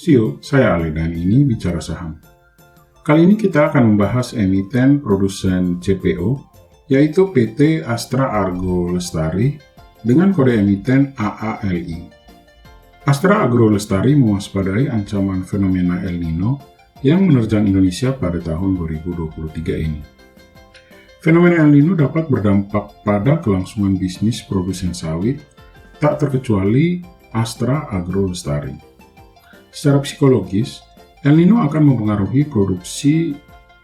Sio, saya Ale dan ini Bicara Saham. Kali ini kita akan membahas emiten produsen CPO, yaitu PT Astra Agro Lestari dengan kode emiten AALI. Astra Agro Lestari mewaspadai ancaman fenomena El Nino yang menerjang Indonesia pada tahun 2023 ini. Fenomena El Nino dapat berdampak pada kelangsungan bisnis produsen sawit, tak terkecuali Astra Agro Lestari. Secara psikologis, El Nino akan mempengaruhi produksi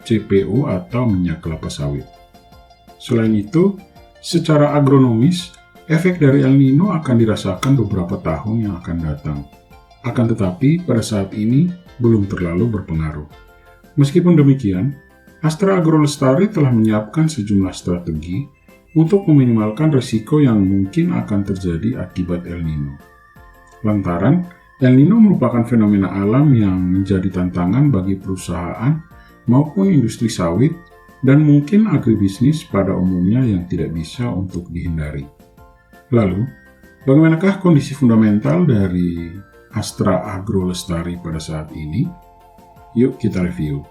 CPO atau minyak kelapa sawit. Selain itu, secara agronomis, efek dari El Nino akan dirasakan beberapa tahun yang akan datang. Akan tetapi, pada saat ini belum terlalu berpengaruh. Meskipun demikian, Astra Agro Lestari telah menyiapkan sejumlah strategi untuk meminimalkan risiko yang mungkin akan terjadi akibat El Nino. Lantaran, El Nino merupakan fenomena alam yang menjadi tantangan bagi perusahaan maupun industri sawit dan mungkin agribisnis pada umumnya yang tidak bisa untuk dihindari. Lalu, bagaimanakah kondisi fundamental dari Astra Agro Lestari pada saat ini? Yuk kita review.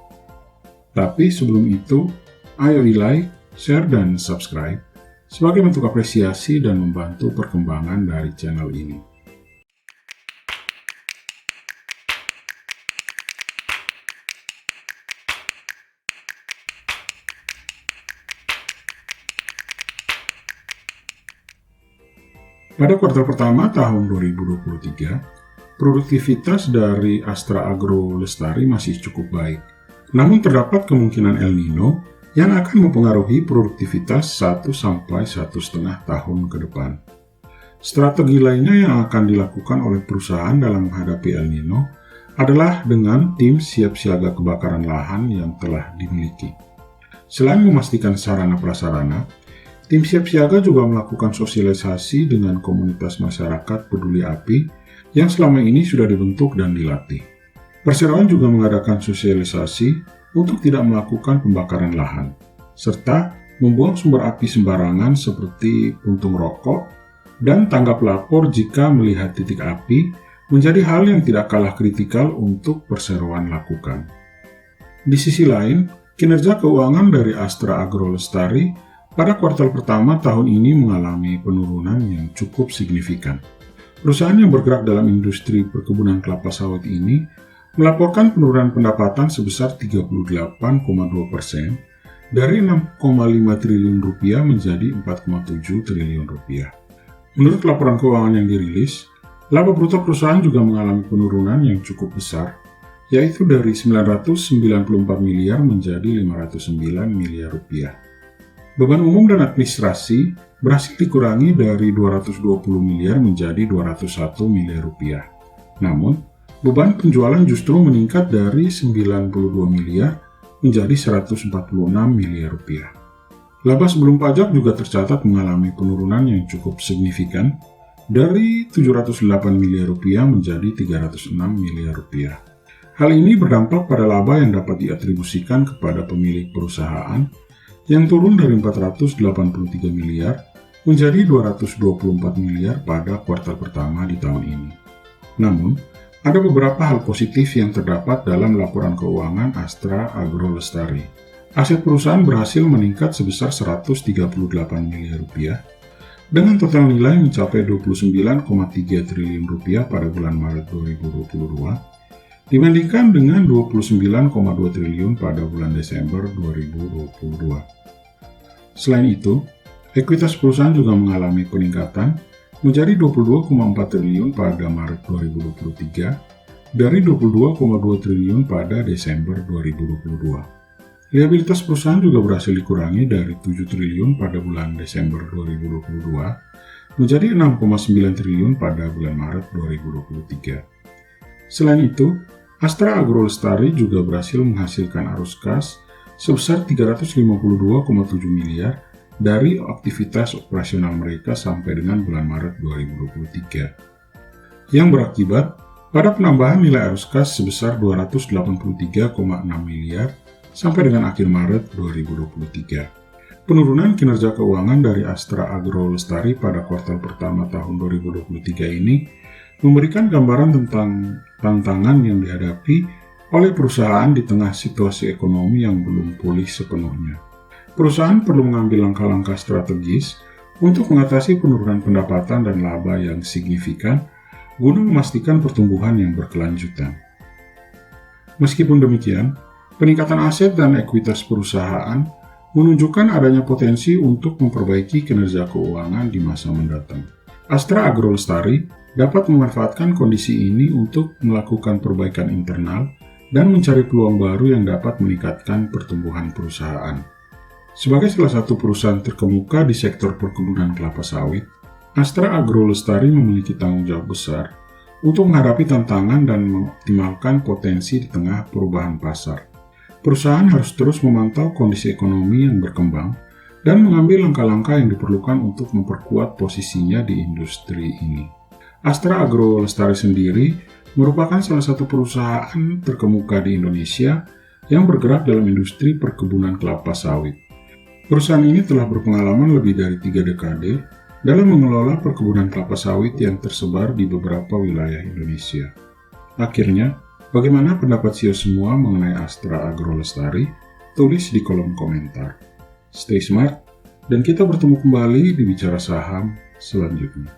Tapi sebelum itu, ayo like, share, dan subscribe sebagai bentuk apresiasi dan membantu perkembangan dari channel ini. Pada kuartal pertama tahun 2023, produktivitas dari Astra Agro Lestari masih cukup baik. Namun terdapat kemungkinan El Nino yang akan mempengaruhi produktivitas 1-1,5 tahun ke depan. Strategi lainnya yang akan dilakukan oleh perusahaan dalam menghadapi El Nino adalah dengan tim siap siaga kebakaran lahan yang telah dimiliki. Selain memastikan sarana prasarana, tim siap siaga juga melakukan sosialisasi dengan komunitas masyarakat peduli api yang selama ini sudah dibentuk dan dilatih. Perseroan juga mengadakan sosialisasi untuk tidak melakukan pembakaran lahan, serta membuang sumber api sembarangan seperti puntung rokok dan tanggap lapor jika melihat titik api menjadi hal yang tidak kalah kritikal untuk perseroan lakukan. Di sisi lain, kinerja keuangan dari Astra Agro Lestari pada kuartal pertama tahun ini mengalami penurunan yang cukup signifikan. Perusahaan yang bergerak dalam industri perkebunan kelapa sawit ini melaporkan penurunan pendapatan sebesar 38,2% dari 6,5 triliun rupiah menjadi 4,7 triliun rupiah. Menurut laporan keuangan yang dirilis, laba bruto perusahaan juga mengalami penurunan yang cukup besar, yaitu dari 994 miliar menjadi 509 miliar rupiah. Beban umum dan administrasi berhasil dikurangi dari 220 miliar menjadi 201 miliar rupiah. Namun, beban penjualan justru meningkat dari 92 miliar menjadi 146 miliar rupiah. Laba sebelum pajak juga tercatat mengalami penurunan yang cukup signifikan dari 708 miliar rupiah menjadi 306 miliar rupiah. Hal ini berdampak pada laba yang dapat diatribusikan kepada pemilik perusahaan yang turun dari 483 miliar menjadi 224 miliar pada kuartal pertama di tahun ini. Namun, ada beberapa hal positif yang terdapat dalam laporan keuangan Astra Agro Lestari. Aset perusahaan berhasil meningkat sebesar 138 miliar rupiah dengan total nilai mencapai 29,3 triliun rupiah pada bulan Maret 2022 dibandingkan dengan 29,2 triliun pada bulan Desember 2022. Selain itu, ekuitas perusahaan juga mengalami peningkatan menjadi 22,4 triliun pada Maret 2023 dari 22,2 triliun pada Desember 2022. Liabilitas perusahaan juga berhasil dikurangi dari 7 triliun pada bulan Desember 2022 menjadi 6,9 triliun pada bulan Maret 2023. Selain itu, Astra Agro Lestari juga berhasil menghasilkan arus kas sebesar 352,7 miliar dari aktivitas operasional mereka sampai dengan bulan Maret 2023, yang berakibat pada penambahan nilai arus kas sebesar 283,6 miliar sampai dengan akhir Maret 2023. Penurunan kinerja keuangan dari Astra Agro Lestari pada kuartal pertama tahun 2023 ini memberikan gambaran tentang tantangan yang dihadapi oleh perusahaan di tengah situasi ekonomi yang belum pulih sepenuhnya. Perusahaan perlu mengambil langkah-langkah strategis untuk mengatasi penurunan pendapatan dan laba yang signifikan guna memastikan pertumbuhan yang berkelanjutan. Meskipun demikian, peningkatan aset dan ekuitas perusahaan menunjukkan adanya potensi untuk memperbaiki kinerja keuangan di masa mendatang. Astra Agro Lestari dapat memanfaatkan kondisi ini untuk melakukan perbaikan internal dan mencari peluang baru yang dapat meningkatkan pertumbuhan perusahaan. Sebagai salah satu perusahaan terkemuka di sektor perkebunan kelapa sawit, Astra Agro Lestari memiliki tanggung jawab besar untuk menghadapi tantangan dan mengoptimalkan potensi di tengah perubahan pasar. Perusahaan harus terus memantau kondisi ekonomi yang berkembang dan mengambil langkah-langkah yang diperlukan untuk memperkuat posisinya di industri ini. Astra Agro Lestari sendiri merupakan salah satu perusahaan terkemuka di Indonesia yang bergerak dalam industri perkebunan kelapa sawit. Perusahaan ini telah berpengalaman lebih dari 3 dekade dalam mengelola perkebunan kelapa sawit yang tersebar di beberapa wilayah Indonesia. Akhirnya, bagaimana pendapat CEO semua mengenai Astra Agro Lestari? Tulis di kolom komentar. Stay smart, dan kita bertemu kembali di Bicara Saham selanjutnya.